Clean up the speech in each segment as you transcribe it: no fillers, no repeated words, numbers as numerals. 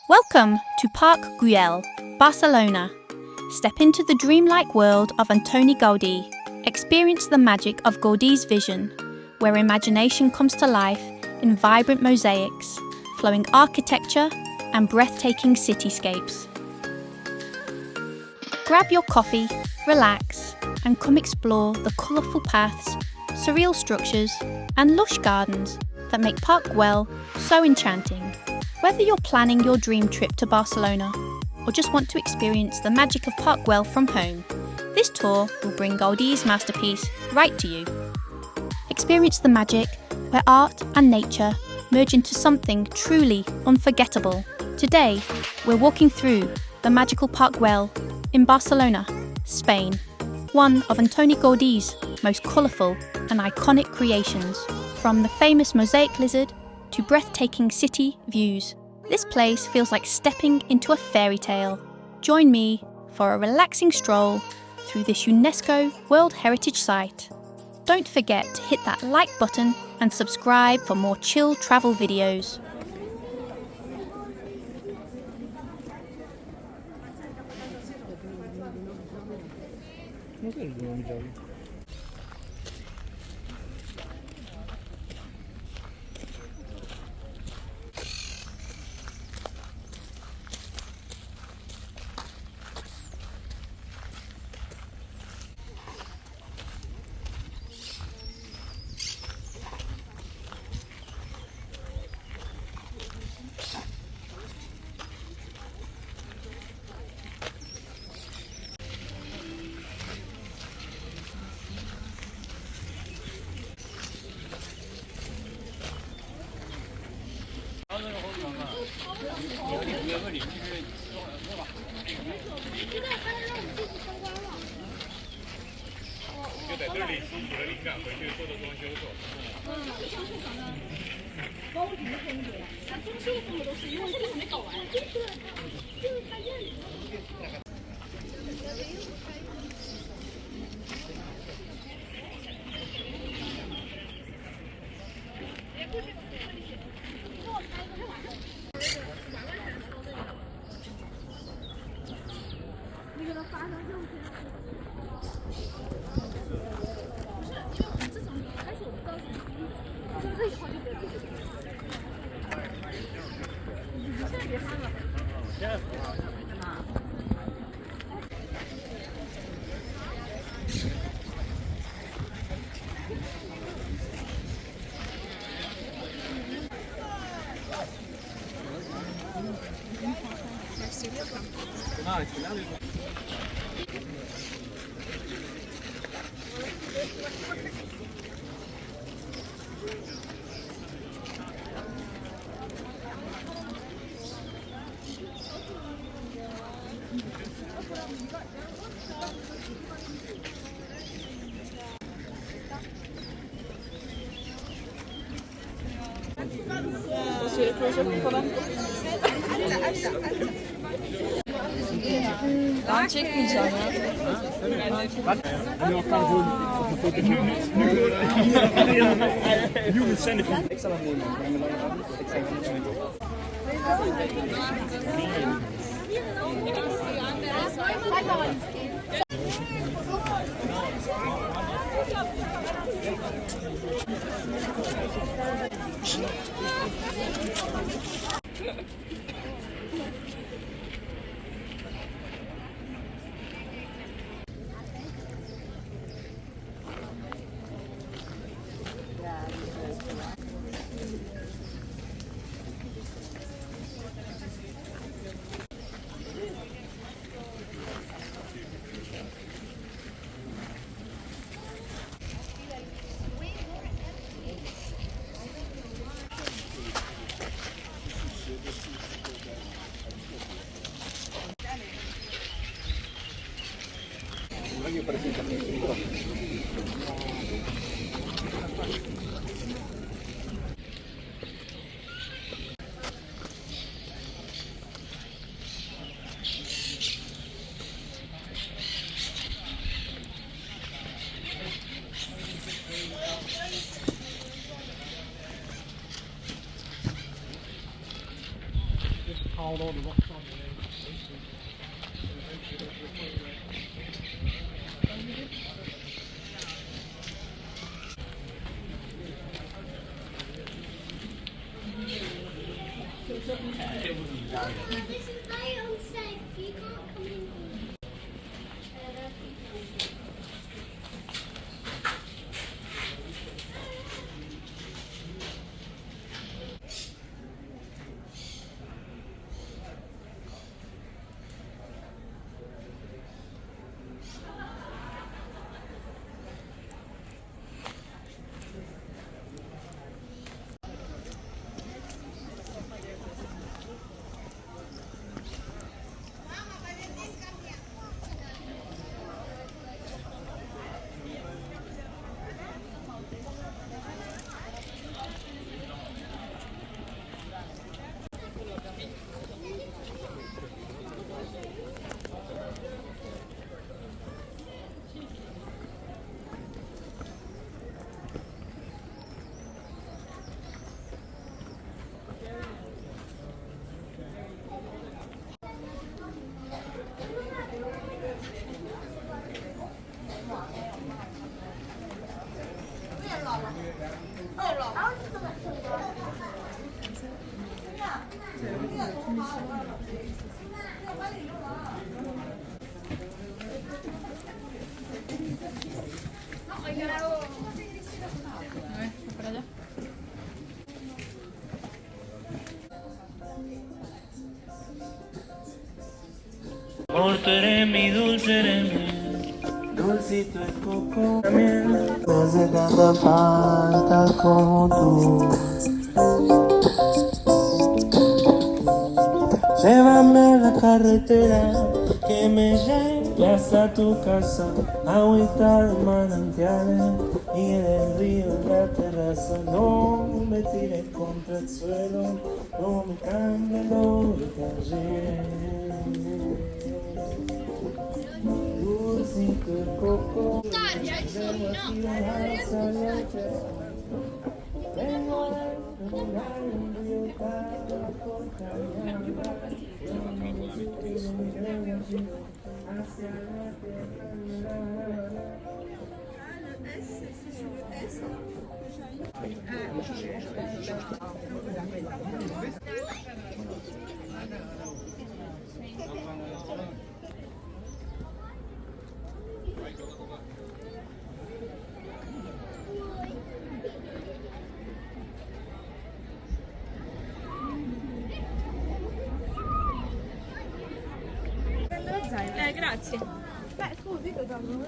Welcome to Parc Güell Barcelona. Step into the dreamlike world of Antoni Gaudí. Experience the magic of Gaudí's vision, where imagination comes to life in vibrant mosaics, flowing architecture and breathtaking cityscapes. Grab your coffee, relax, and come explore the colourful paths, surreal structures, and lush gardens that make Parc Güell so enchanting. Whether you're planning your dream trip to Barcelona or just want to experience the magic of Parc Güell from home, this tour will bring Gaudí's masterpiece right to you. Experience the magic where art and nature merge into something truly unforgettable. Today, we're walking through the magical Parc Güell in Barcelona, Spain, one of Antoni Gaudí's most colourful and iconic creations. From the famous mosaic lizard to breathtaking city views, this place feels like stepping into a fairy tale. Join me for a relaxing stroll through this UNESCO World Heritage Site. Don't forget to hit that like button and subscribe for more chill travel videos. Ben çekmeyeceğim ya. This is my own side. You can't come in here. Porteré mi dulce dulcito el coco. Me hace tanta falta como tú. Llévame a la carretera que me lleve hasta tu casa. Agüita de manantiales y en el río en la terraza. No me tires contra el suelo, no me cambie lo de ayer. Dulcito el coco. Vengo de un río para hacia la tierra. Grazie. Beh, scusi, lo danno.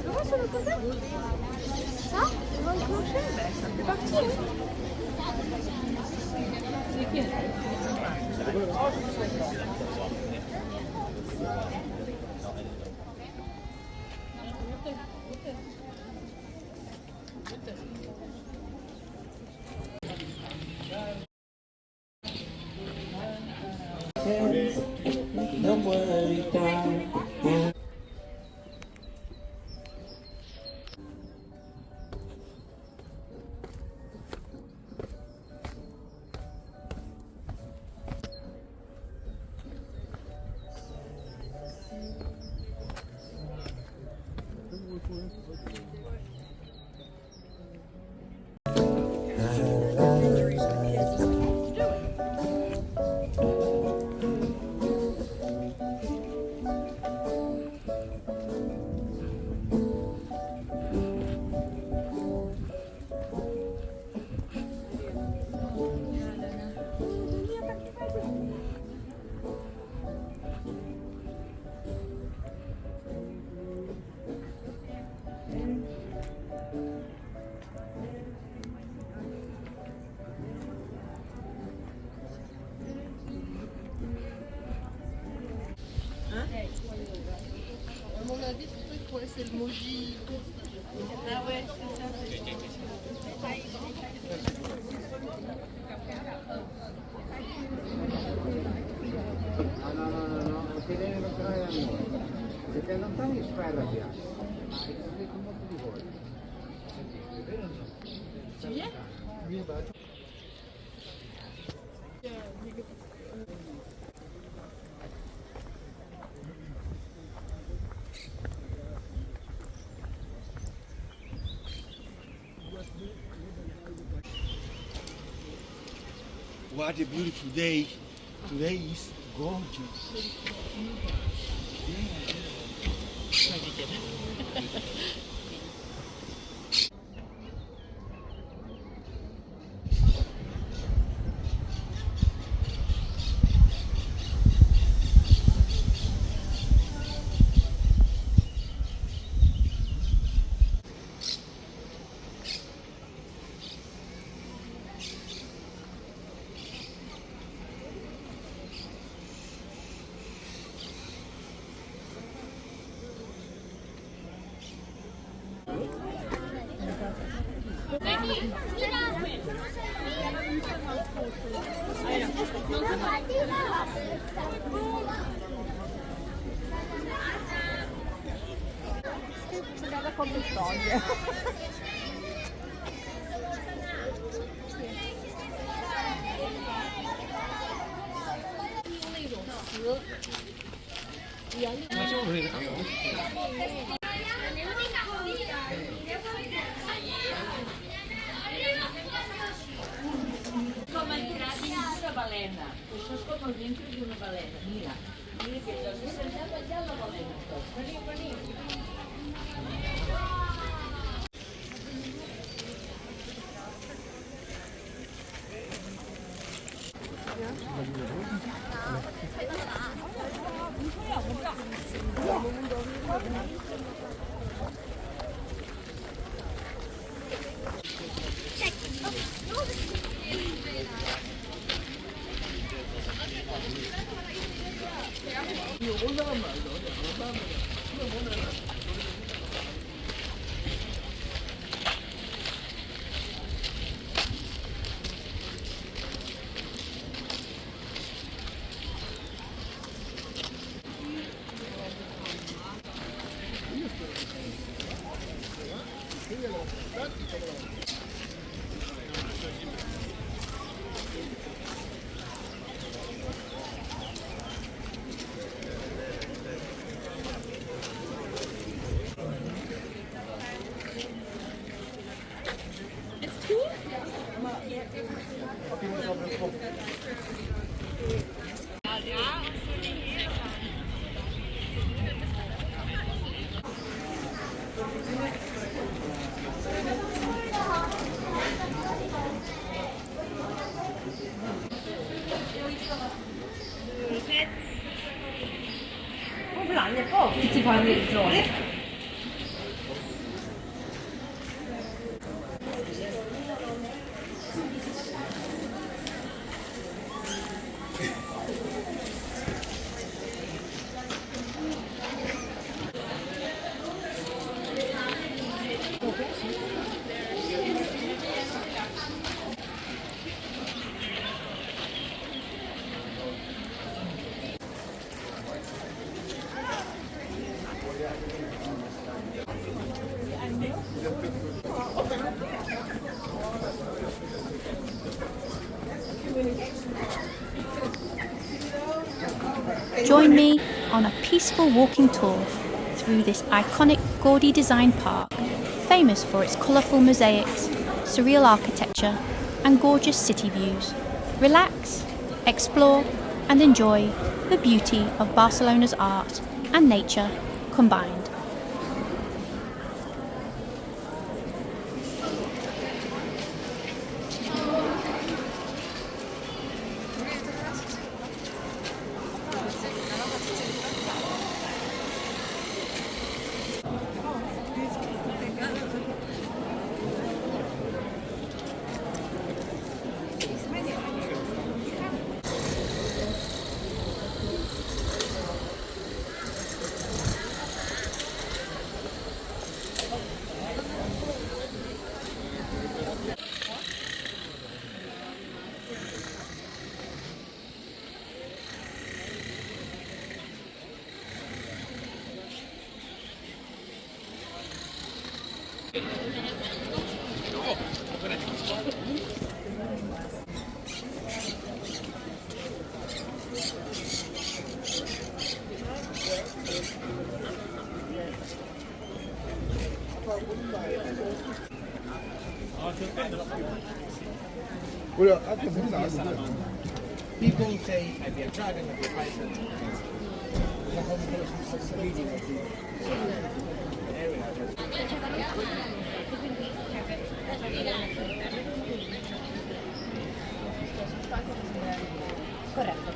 Comment ça le côté? Ça? Devant le clocher? Ben, ça fait partie. C'est qui? No puedo evitar. non ti devi incontrare da noi. Se ti allontani fai arrabbiare. Con molto di voi. What a beautiful day. Today is gorgeous. Sembrava come storia. Com entrar dins d'una balena. Això és com el dintre d'una balena. Mira, mira que jo s'he sentat allà a la balena. Tots. Veniu, veniu. Tutti fanno il giorno. Join me on a peaceful walking tour through this iconic Gaudi-designed park, famous for its colourful mosaics, surreal architecture and gorgeous city views. Relax, explore and enjoy the beauty of Barcelona's art and nature combined. People say I'd be a dragon of the Python. Corretto.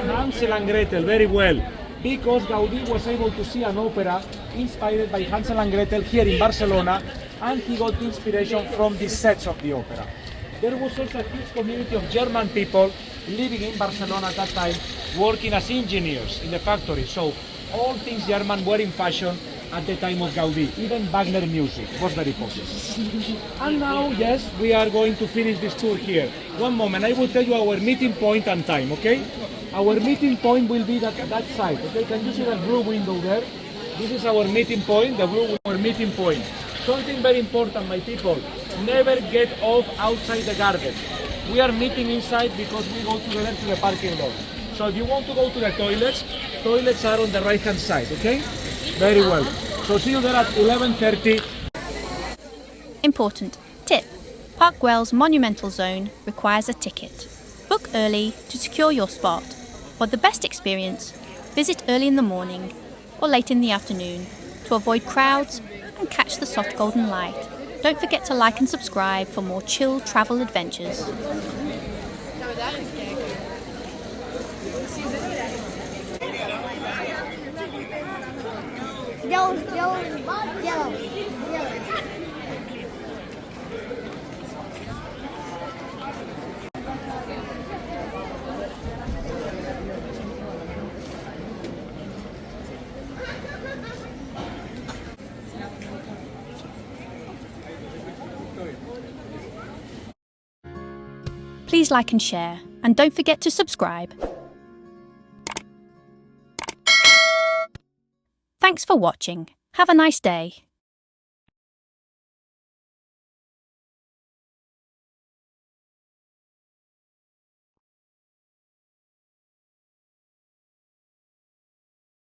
Hansel and Gretel, very well. Because Gaudí was able to see an opera inspired by Hansel and Gretel here in Barcelona, and he got inspiration from the sets of the opera. There was also a huge community of German people living in Barcelona at that time, working as engineers in the factory. So all things German were in fashion at the time of Gaudí. Even Wagner music was very popular. And now, yes, we are going to finish this tour here. One moment, I will tell you our meeting point and time, okay? Our meeting point will be that side, okay? Can you see that blue window there? This is our meeting point, the blue our meeting point. Something very important, my people, never get off outside the garden. We are meeting inside because we go to the parking lot. So if you want to go to the toilets are on the right hand side, okay? Very well. So see you there at 11:30. Important tip: Parc Güell's Monumental Zone requires a ticket. Book early to secure your spot. For the best experience, visit early in the morning or late in the afternoon to avoid crowds and catch the soft golden light. Don't forget to like and subscribe for more chill travel adventures. Yellow. Please like and share, and don't forget to subscribe. Thanks for watching. Have a nice day.